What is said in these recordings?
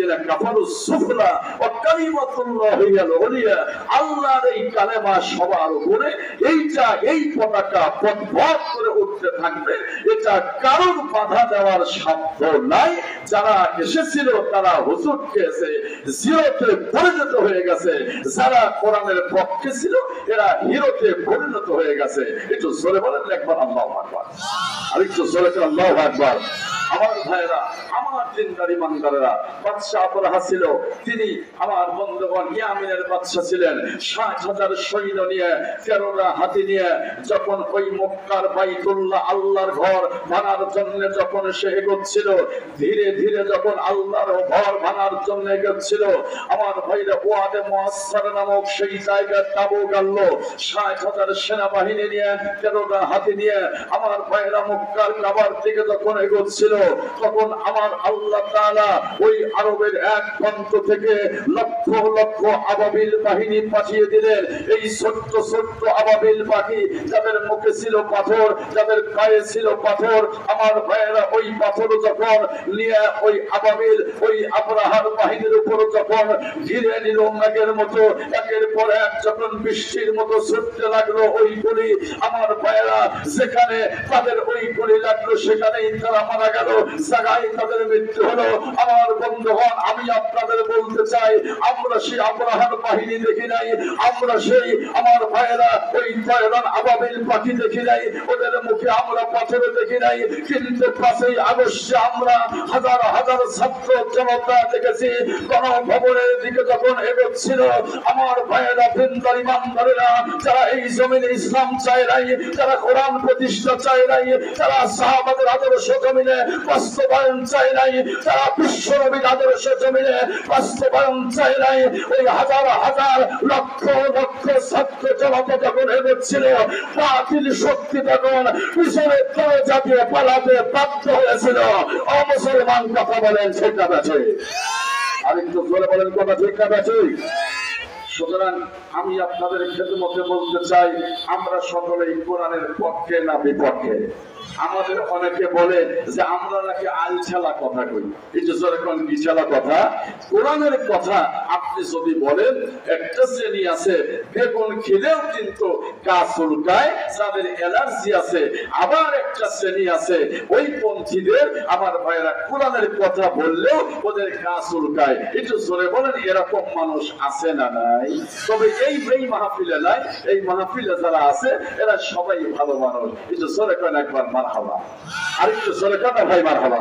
আল্লাযীনা কাফারুস সুফলা ওয়া কালিমাতুল্লাহি হিয়াল উলিয়া। আল্লাহর এই কালেমা সবার উপরে, এইটা এই পতাকা পথ করে উঠতে থাকবে, এটা কারোর বাধা দেওয়ার সাধ্য নাই। যারা এসেছিল তারা হুজুর খেয়েছে, জিরোতে পরিণত হয়ে গেছে। যারা কোরআনের পক্ষে ছিল এরা হিরোতে পরিণত হয়ে গেছে। একটু জোরে বলেন একবার আল্লাহু আকবার, আর একটু জোরে আল্লাহু আকবার। আমার ভাইরা, আমার দিনদার ইমানদারেরা, বাদশা আবরাহা ছিল, তিনি আমার বন্ধুগণ ইয়ামিনের বাদশা ছিলেন। ৬০,০০০ সৈন্য নিয়ে, ১৩টা হাতি নিয়ে যখন ওই মক্কার বাইতুল্লাহ আল্লাহর ঘর ভাঙার জন্য যখন সে এগোচ্ছিল, ধীরে ধীরে যখন আল্লাহর ঘর ভাঙার জন্য এগোচ্ছিল, আমার ভাইরা ওয়াদে মুআসসার নামক সেই জায়গায় তাবু গাড়লো। ৬০,০০০ সেনাবাহিনী নিয়ে, ১৩টা হাতি নিয়ে আমার ভাইরা মক্কার কাবার দিকে যখন এগোচ্ছিল, তখন আমার আল্লাহ তাআলা ওই আরবের এক প্রান্ত থেকে লক্ষ লক্ষ আবাবিল বাহিনী পাঠিয়ে দিলেন। এই ছোট্ট ছোট্ট আবাবিল পাখি, যাদের মুখে ছিল পাথর, যাদের গায়ে ছিল পাথর, আমার ভাইয়েরা ওই পাথর যখন নিয়ে ওই আবাবিল ওই আবরাহার বাহিনীর উপর যখন ঘিরে নিল মেঘের মতো, একের পর এক যখন বৃষ্টির মতো ছুটতে লাগলো ওই গুলি, আমার ভাইয়েরা যেখানে তাদের ওই গুলি লাগলো সেখানেই তারা মারা গেল, জায়গায় তাদের মৃত্যু হলো। আমার বন্ধুগণ, আমি আপনাদের বলতে চাই, আমরা সেই আবরাহার বাহিনী দেখি নাই, আমরা সেই আমার ভাইয়েরা ওই তয়রান আবাবিল পাখি দেখি নাই, ওদের মুখে আমরা পাথর দেখি নাই, কিন্তু ৫ই আগস্টে আমরা হাজার হাজার ছাত্র জনতা দেখেছি গণভবনের দিকে যখন এগোচ্ছিল। আমার ভাইয়েরা, দিনদার ইমানদারেরা, যারা এই জমিনে ইসলাম চায় নাই, যারা কোরআন প্রতিষ্ঠা চায় নাই, যারা সাহাবাদের আদর্শ জমিনে বাস্তবায়ন চায় নাই, যারা বিশ্ব নবীর আদর্শ জমিনে বাস্তবায়ন চায় নাই, ওই হাজার হাজার লক্ষ লক্ষ ছাত্র জনতা যখন এগোচ্ছিল, বাতিল শক্তি তখন পিছনে দরজা দিয়ে পালাতে বাধ্য হয়েছিল। অমুসলমান কথা বলেন ঠিক না বেছে? আরেকটু জোরে বলেন কথা ঠিক না বেছে? সুতরাং আমি আপনাদের খেদমতে বলতে চাই, আমরা সকলেই কোরআনের পক্ষে না বিপক্ষে? আমাদের অনেকে বলে যে আমরা নাকি আলছালা কথা কই। এই যে যখন বিছালা কথা, কোরআনের কথা আপনি যদি বলেন, একটা শ্রেণী আছে বেগুন খেলেও কিন্তু গা চুলকায়, যাদের অ্যালার্জি আছে। আবার একটা শ্রেণী আছে ওই পন্থীদের, আমার ভাইয়েরা, কোরআনের কথা বললেও ওদের গা চুলকায়। একটু জোরে বলেন, এরকম মানুষ আছে না নাই? তবে এই মাহফিলে নাই, এই মাহফিলে যারা আছে এরা সবাই ভালো মানুষ। একটু জোরে করেন একবার মারহাবা, আরেকটু জোরে করেন ভাই মারহাবা।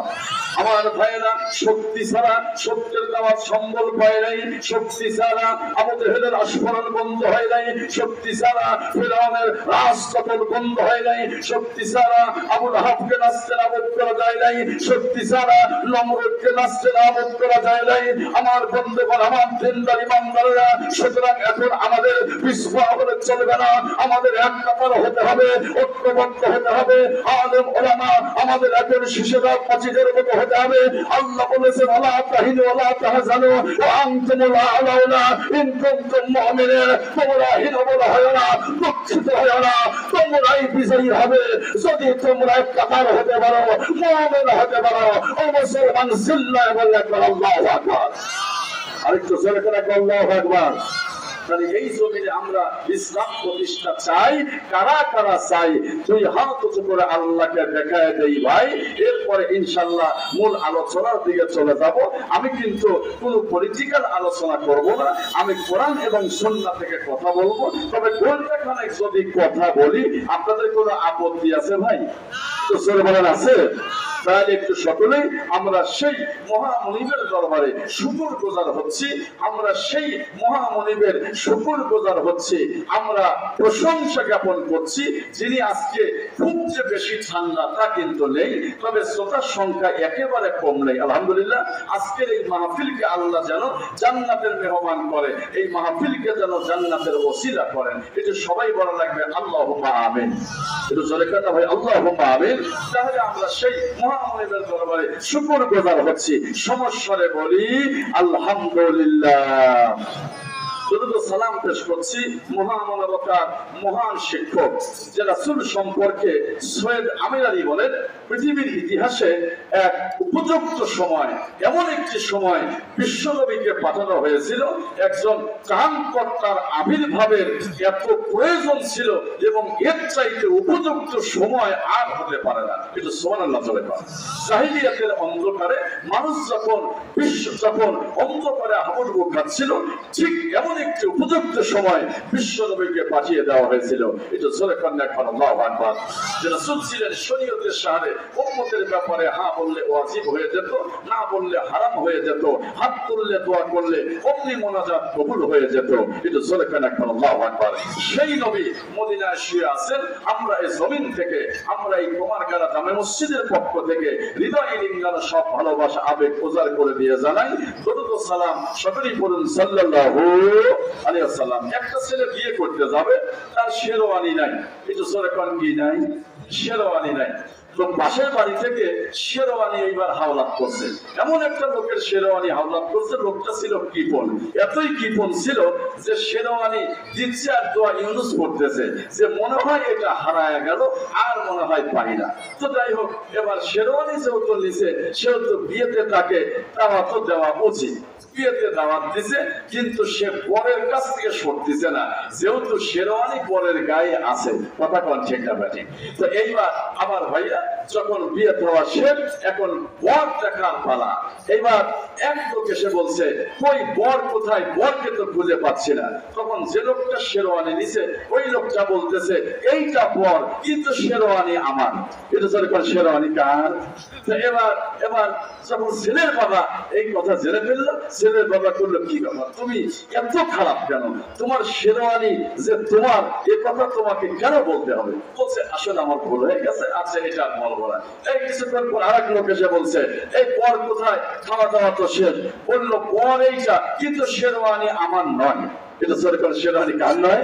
আমার ভাইয়েরা, শক্তি ছাড়া সত্যের দাওয়াত সম্বল পায় নাই, শক্তি ছাড়া আমাদের হেলের আস্ফলন বন্ধ হয় নাই, শক্তি ছাড়া ফিরআউনের রাজপথন বন্ধ হয় নাই, শক্তি ছাড়া আবু লাহাবকে নাচতে নাবুদ করা যায় নাই, শক্তি ছাড়া নমরুদকে নাচতে নাবুদ করা যায় নাই। আমার বন্ধুগণ, আমার দিনদার ইমানদারেরা, সুতরাং এখন আমাদের পিছপা হলে চলবে না, আমাদের এক কাতার হতে হবে, ঐক্যবদ্ধ হতে হবে। আলেম ওলামা আমাদের এখন শিশুরা পাচিদের মতো হতে হবে। আল্লাহ বলেছেন, ওয়ালা তাহিনু ওয়ালা তাহজানু ওয়া আনতুমুল আ'লাউনা ইন কুনতুম মুমিনিন। তোমরা হীন বলা হয় না, দুঃখিত হয় না, তোমরাই বিজয়ী হবে যদি তোমরা এক কাতার হতে পারো, মুমিন হতে পারো। ও মুসলমান, জিল্লায় বলে আল্লাহু আকবার। আরেকটু জোরে করে আল্লাহু আকবার। তাহলে এই জমিনে আমরা ইসলাম প্রতিষ্ঠা চাই। কারা কারা চাই? দুই হাত উঁচু করে আল্লাহকে দেখায় দেই ভাই, এরপরে ইনশাআল্লাহ মূল আলোচনার দিকে চলে যাব। আমি কিন্তু কোনো পলিটিক্যাল আলোচনা করব না, আমি কোরআন এবং সুন্নাহ থেকে কথা বলবো। তবে ঘন্টাখানেক যদি কথা বলি, আপনাদের কোনো আপত্তি আছে ভাই? তো জোরে বলেন আছে? তাহলে একটু সকলেই আমরা সেই মহামনিবের দরবারে শুকর গুজার হচ্ছি, আমরা সেই মহামনিবের শুকর গুজার হচ্ছি, আমরা প্রশংসা জ্ঞাপন করছি, যিনি আজকে খুব যে বেশি ঠান্ডা তা কিন্তু নেই, তবে শ্রোতার সংখ্যা একেবারে কম নেই। আলহামদুলিল্লাহ, আজকের এই মাহফিলকে আল্লাহ যেন জান্নাতের মেহমান করে, এই মাহফিলকে যেন জান্নাতের ওসিলা করেন। এটা সবাই বলা লাগবে আল্লাহুম্মা আমিন। এটা জোরে কথা ভাই, আল্লাহুম্মা আমিন। তাহলে আমরা সেই মহামনিবের দরবারে শুকর গুজার হচ্ছি, সমস্বরে বলি আলহামদুলিল্লাহ। সালাম পেশ করছি মহামানবতার মহান শিক্ষক যে রাসূল সম্পর্কে সৈয়দ আমির আলী বলেন, পৃথিবীর ইতিহাসে এক উপযুক্ত সময়, এমন একটি সময় বিশ্বনবীকে পাঠানো হয়েছিল, একজন ত্রাণকর্তার আবির্ভাবের এত প্রয়োজন ছিল এবং এর চাইতে উপযুক্ত সময় আর হতে পারে না। কিন্তু সুবহানাল্লাহ চলে পারে। জাহিলিয়াতের অন্ধকারে মানুষ যখন অন্ধকারে হাবুডুবু খাচ্ছিল, ঠিক এমন একটি উপযুক্ত সময় বিশ্বনবীকে পাঠিয়ে দেওয়া হয়েছিল। এটা জোরে কন্যা খান আল্লাহু আকবার। যে রাসূল ছিলেন শরীয়তের শাহরে, উম্মতের ব্যাপারে হ্যাঁ বললে ওয়াজিব হয়ে যেত, না বললে হারাম হয়ে যেত, হাত তুললে দোয়া করলে অমনি মোনাজাত কবুল হয়ে যেত। এটা জোরে কন্যা খান আল্লাহু আকবার। সেই নবী মদিনায় শুয়ে আছেন। আমরা এই জমিন থেকে, আমরা এই কুমারগাড়া জামে মসজিদের পক্ষ থেকে হৃদয় লিঙ্গানো সব ভালোবাসা আবেগ উজাড় করে দিয়ে জানাই দরুদ ও সালাম সকলেই পড়ুন সাল্লাল্লাহু আলাইহি ওয়াসাল্লাম। একটা ছেলে বিয়ে করতে যাবে, তার শেরওয়ানি নাই। একটু জোরে কোন কি নাই? শেরওয়ানি নাই। তো পাশের বাড়ি থেকে শেরওয়ানি এইবার হাওলাত করছে। এমন একটা লোকের শেরওয়ানি হাওলাত করছে, লোকটা ছিল কৃপণ। এতই কৃপণ ছিল যে শেরওয়ানি দিচ্ছে আর দোয়া ইউনুস করতেছে, যে মনে হয় এটা হারায় গেল, আর মনে হয় পাই না। তো যাই হোক, এবার শেরওয়ানি যেহেতু নিছে, সেহেতু বিয়েতে তাকে দাওয়াত দেওয়া উচিত। বিয়েতে দাওয়াত দিছে, কিন্তু সে বরের কাছ থেকে সরতেছে না, যেহেতু শেরওয়ানি বরের গায়ে আছে। কথা কোন ঠিক না ব্যাটি? তো এইবার আমার ভাইয়া যখন বিয়ে দেওয়া শেষ, এখন বর দেখার পালা। এইবার এক লোক এসে বলছে, কই বর কোথায়? বরকে তো খুঁজে পাচ্ছি না। তখন যে লোকটা শেরওয়ানি নিছে, ওই লোকটা বলতেছে, এইটা বর, কিন্তু শেরওয়ানি আমার। এটা সরকার শেরওয়ানি কার? তো এবার যখন ছেলের বাবা এই কথা জেনে ফেললো, ছেলের বাবা করলো, কি ব্যাপার, তুমি এত খারাপ কেন? তোমার শেরওয়ানি যে তোমার, এ কথা তোমাকে কেন বলতে হবে? বলছে, আসলে আমার ভুল হয়ে গেছে, আচ্ছা এটা বলবো না। এই কিছুক্ষণ পর আরেক লোক এসে বলছে, এই বর কোথায়? খাওয়া দাওয়া তো শেষ। বললো, বর এইটা, কিন্তু শেরওয়ানি আমার নয়। এটা সরকার শেরওয়ানি কার নয়?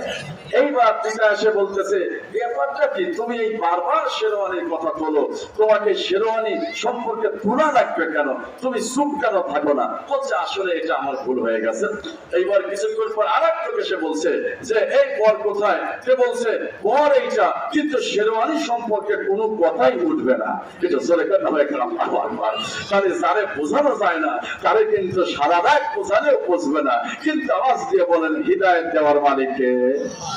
এইবার পিতা এসে বলতেছে, ব্যাপারটা কি? তুমি এই বারবার শেরওয়ানির কথা বলো, তোমাকে শেরওয়ানি সম্পর্কে তুলা রাখবে কেন? তুমি চুপ কেন থাকো না? বলছে, আসলে এটা আমার ভুল হয়ে গেছে। এইবার কিছুক্ষণ পর আরেক লোক এসে বলছে যে, এই বর কোথায়? সে বলছে, বর এইটা, কিন্তু শেরওয়ানি সম্পর্কে কোনো কথাই উঠবে না। এটা সরকার নামে তাহলে যারে বোঝানো যায় না, তারে কিন্তু সারা রাত বোঝালেও বুঝবে না। কিন্তু আওয়াজ দিয়ে বলেন, হিদায়াত দেওয়ার মালিককে।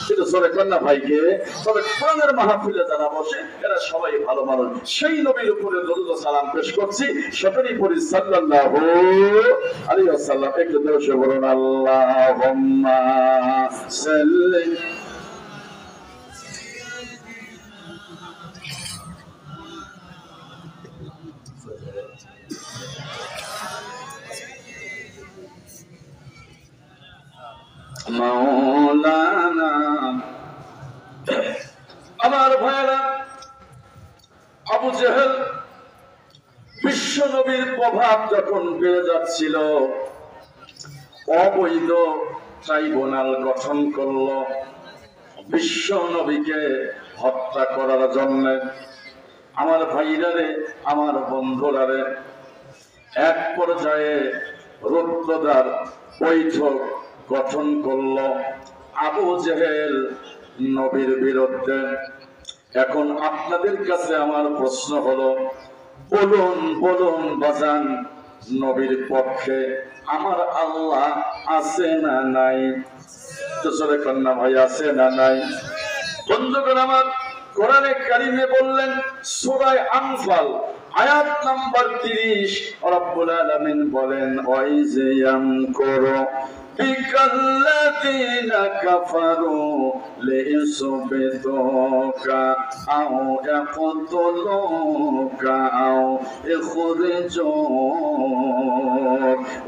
সেটা সরে কন্যা ভাইকে। তবে কোরআনের মাহফিলে যারা বসে, এরা সবাই ভালো মানুষ। সেই নবীর উপরে দরুদ ও সালাম পেশ করছি, সকলেই পড়ি সাল্লাল্লাহু আলাইহি ওয়াসাল্লাম। একটু দরুদ বলুন, আল্লাহুম্মা সাল্লি মাওলানা। আমার ভাইরা, আবু জেহেল বিশ্ব নবীর প্রভাব যখন বেড়ে যাচ্ছিল, অবৈধ ট্রাইব্যুনাল গঠন করলো বিশ্ব নবীকে হত্যা করার জন্য। আমার ভাইরারে, আমার বন্ধুরারে, এক পর্যায়ে রুদ্ধদ্বার বৈঠক গঠন করলো আবু জেহেল নবীর বিরুদ্ধে। এখন আপনাদের কাছে আমার প্রশ্ন হলো, বলুন বলুন বাজান, নবীর পক্ষে আমার আল্লাহ আছে না নাই? তো সরে কন্যা ভাই, আছে না নাই? বন্ধুগণ আমার, কোরআনে কারিমে বললেন সূরা আনফাল আয়াত নাম্বার 30, রব্বুল আলামিন বলেন, ওয়াইজ ইয়ামকুরু বিকাল্লাযীনা কাফারু লিইসবিতুকা আও ইয়াকতুলুকা আও ইখরিজুক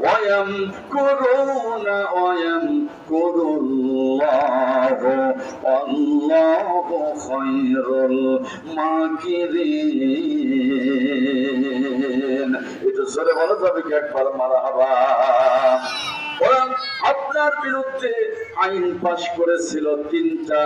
ওয়া ইয়ামকুরুনা ওয়া ইয়ামকুরুল্লাহু ওয়াল্লাহু খায়রুল মাকিরিন। এটা জোরে বলা যাবে কি একবার? মারহাবা। ওরা আপনার বিরুদ্ধে আইন পাশ করেছিল তিনটা।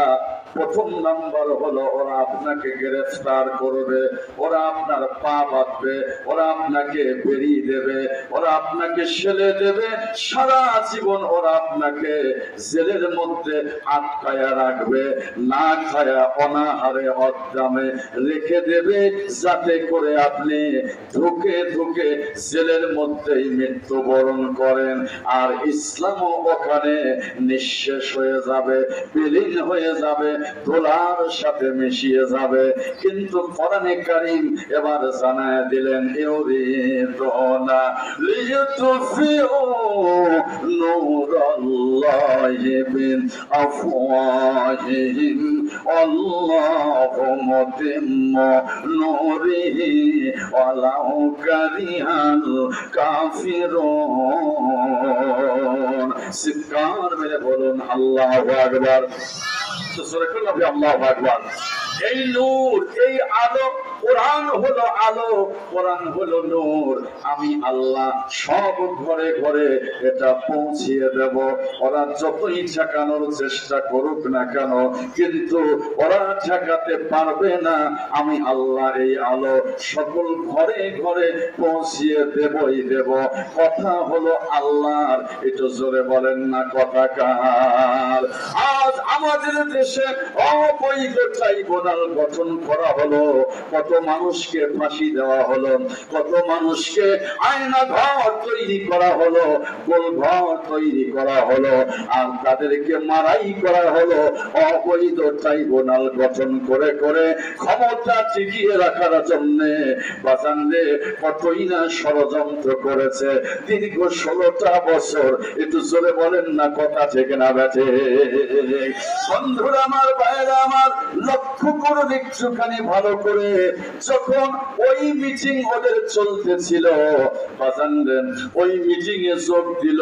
প্রথম নাম্বার হলো, ওরা আপনাকে গ্রেফতার করবে, ওরা আপনার পা বা ভাববে, ওরা আপনাকে বেরিয়ে দেবে, ওরা আপনাকে সেলে দেবে, সারা জীবন ওরা আপনাকে জেলের মধ্যে আটকায়া রাখবে, না খায়া অনাহারে অদ্দামে রেখে দেবে, যাতে করে আপনি ধুকে ধুকে জেলের মধ্যেই মৃত্যুবরণ করেন। আর ইসলামও ওখানে নিঃশেষ হয়ে যাবে, বিলীন হয়ে যাবে, ধুলার সাথে মিশিয়ে যাবে। কিন্তু কোরআনে কারীম এবার জানায় দিলেন, ইউরিদুনা লিইউতফিউ নূরাল্লাহি বিআফওয়াহিহিম আল্লাহু মুতিম্মু নূরিহি ওয়ালাউ কারিহাল কাফিরুন। চিৎকার মেরে বলুন আল্লাহু আকবার। আল্লাহু আকবার। এই নূর, এই আলো, কোরআন হলো আলো, কোরআন হলো নূর। আমি আল্লাহ সব ঘরে ঘরে এটা পৌঁছিয়ে দেব। ওরা যতই ঠেকানোর চেষ্টা করুক না কেন, কিন্তু ওরা ঠেকাতে পারবে না। আমি আল্লাহ এই আলো সকল ঘরে ঘরে পৌঁছিয়ে দেবই দেব। কথা হলো আল্লাহর, একটু জোরে বলেন না কথা কার? আজ আমাদের দেশে অবৈধ ট্রাইব্যুনাল গঠন করা হলো, কত মানুষকে ফাঁসি দেওয়া হলো, কত মানুষকে আয়না ঘর তৈরি করা হলো, গোলঘর তৈরি করা হলো, আর তাদেরকে মারাই করা হলো অবৈধ ট্রাইব্যুনাল গঠন করে করে ক্ষমতা টিকিয়ে রাখার জন্য। বাজানরে কতই না ষড়যন্ত্র করেছে দীর্ঘ 16টা বছর। একটু জোরে বলেন না কথা ঠিক না বেঠে? বন্ধুরা আমার, ভাইরা আমার, লক্ষ্য করে একটুখানি ভালো করে, যখন ওই মিটিং ওদের চলতেছিল, ওই মিটিং এ যোগ দিল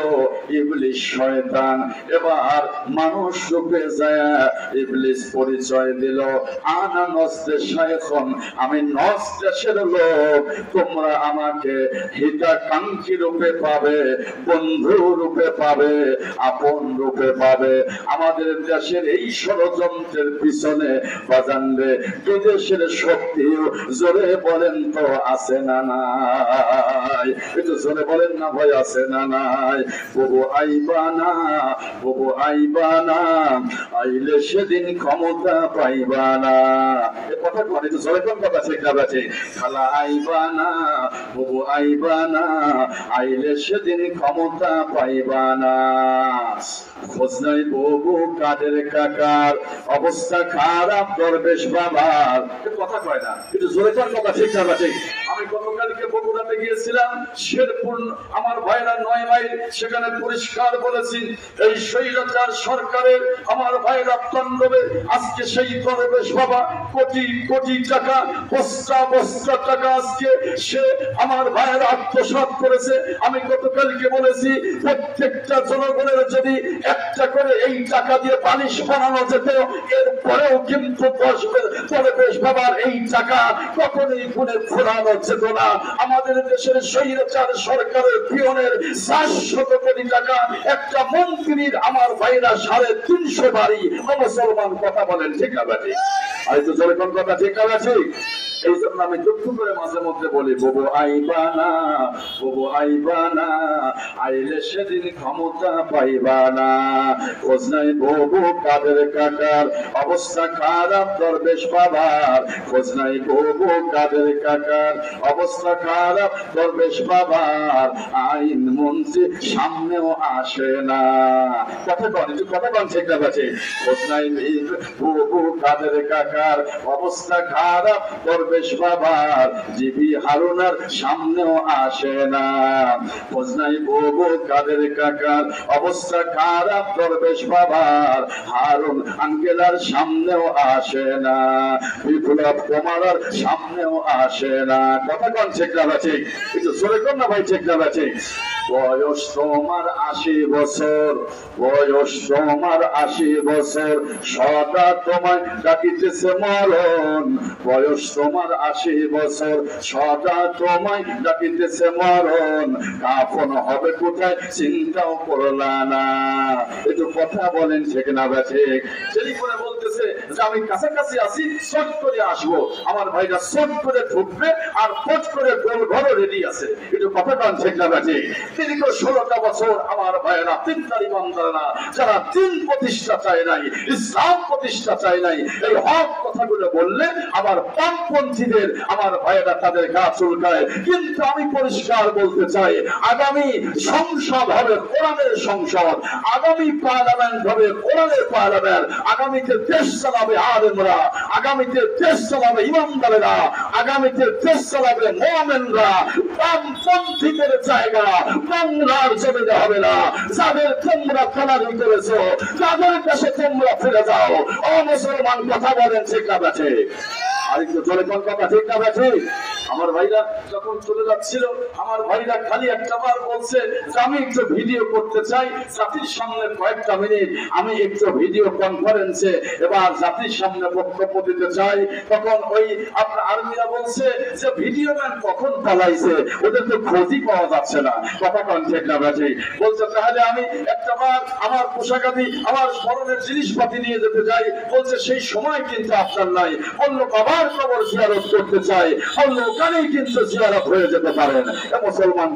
ইবলিস শয়তান। এবার মানুষ রূপে যায় ইবলিস পরিচয় দিল, আনা নস্তে শায়খুন, আমি নস্তের লোক, তোমরা আমাকে হিতাকাঙ্ক্ষী রূপে পাবে, বন্ধু রূপে পাবে, আপন রূপে পাবে। আমাদের দেশের এই ষড়যন্ত্রের পিছনে বাজানরে বিদেশের শক্তি জোরে বলেন তো আছে না নাই? একটু জোরে বলেন না ভাই, আছে না নাই? বহু আইবানা, বহু আইবানা, আইলে সেদিন ক্ষমতা পাইবানা। এ কথা কোন? একটু জোরে কোন কথা ঠিক না বেঠে? খালা আইবানা, বহু আইবানা, আইলে সেদিন ক্ষমতা পাইবানা। খোঁজ নাই বহু কাদের কাকার, অবস্থা খারাপ দরবেশ বাবার। কথা কয় না, কিন্তু জোরে কোন কথা ঠিক না বেঠে? আমি গতকালকে বগুড়াতে গিয়েছিলাম, শেরপুর আমার ভাইরা 9 মাইল, সেখানে পরিষ্কার বলেছি, এই স্বৈরাচার সরকারের আমার ভাইরা তাণ্ডবে আজকে সেই দরবেশ বাবা কোটি কোটি টাকা, বস্তা বস্তা টাকা আজকে সে আমার ভাইরা আত্মসাৎ করেছে। আমি গতকালকে বলেছি, প্রত্যেকটা জনগণের যদি একটা করে এই টাকা দিয়ে বালিশ বানানো যেত, এরপরেও কিন্তু দরবেশ বাবার এই টাকা কখনোই গুণে ফোরানো যেত না। আমাদের দেশের স্বৈরাচার সরকারের পিয়নের 400 কোটি টাকা একটা মন্ত্রীর আমার ভাইরা 350 বাড়ি। মুসলমান কথা বলেন ঠিক আছে? আর তো জোরে কোন কথা ঠিক আছে? এই জন্য আমি দুঃখ করে মাঝে মধ্যে বলি, ববু আইবানা, ববু আইবানা, আইলে সেদিন ক্ষমতা পাইবানা। খোঁজ নাই ববু কাদের কাকার, অবস্থা খারাপ দরবেশ বাবার। খোঁজ নাই ববু কাদের কাকার, অবস্থা খারাপ দরবেশ বাবার। আইন মন্ত্রী সামনেও আসে না। কথা কন, একটু কথা কন ঠিক না আছে? খোঁজ নাই ববু কাদের কাকার, অবস্থা খারাপ দরবেশ বাবার। জিবি হারুনার সামনেও আসে না। খোঁজ নাই ববু কাদের কাকার, অবস্থা খারাপ দরবেশ বাবার। হারুন আঙ্কেলার সামনেও আসে না, বিপ্লব কুমারের সামনেও আসে না। কথা কন ঠিক না আছে? একটু জোরে কর না ভাই, ঠিক না আছে? বয়স তোমার 80 বছর, বয়স তোমার 80 বছর, সদা তোমায় ডাকিতেছে মরণ। বয়স তোমার 80 বছর, সদা তোমায় ডাকিতেছে মরণ। কাফন হবে কোথায় চিন্তাও করলা না। একটু কথা বলেন ঠিক না ঠিক? সেই করে বলতেছে বলেছে যে আমি কাছাকাছি আছি, শর্ট করে আসবো। আমার ভাইরা শর্ট করে ঢুকবে আর ফট করে গোল ঘরও রেডি আছে। একটু কথা কান ঠিক না ব্যাটে? দীর্ঘ 16টা বছর আমার ভাইয়েরা তিনটার ইমানদারেরা যারা দিন প্রতিষ্ঠা চায় নাই, ইসলাম প্রতিষ্ঠা চায় নাই, এই হক কথাগুলো বললে আমার পাকপন্থীদের আমার ভাইয়েরা তাদের গা চুলকায়। কিন্তু আমি পরিষ্কার বলতে চাই, আগামী সংসদ হবে কোরআনের সংসদ, আগামী পার্লামেন্ট হবে কোরআনের পার্লামেন্ট, আগামীতে দেশ চালাবে আলেমরা, আগামীতে দেশ চালাবে ইমামদারেরা, আগামীতে দেশ চালাবে মুমিনরা। বামপন্থীদের জায়গা বাংলার জমিনে হবে না। যাদের তোমরা কালারি করেছো তাদের কাছে তোমরা ফিরে যাও। ও মুসলমান, কথা বলেন ঠিক না বেঠে? আরেকটু জোরে কোন কথা ঠিক না বেঠে? আমার ভাইরা যখন চলে যাচ্ছিল, আমার ভাইরা খালি একটা বার বলছে যে আমি একটু ভিডিও করতে চাই জাতির সামনে কয়েকটা মিনিট, আমি একটু ভিডিও কনফারেন্সে এবার জাতির সামনে বক্তব্য দিতে চাই। তখন ওই আপনার আর্মিরা বলছে যে ভিডিও ম্যান কখন পালাইছে, ওদের তো খোঁজই পাওয়া যাচ্ছে না। কথা কন ঠিক না বেঠে? বলছে তাহলে আমি একটা বার আমার পোশাকাদি আমার স্মরণের জিনিসপাতি নিয়ে যেতে চাই। বলছে সেই সময় কিন্তু আপনার নাই। বললো বাবার কবর জিয়ারত করতে চাই, বললো ওখানেই কিন্তু জিয়ারত হয়ে যেতে পারেন। মুসলমান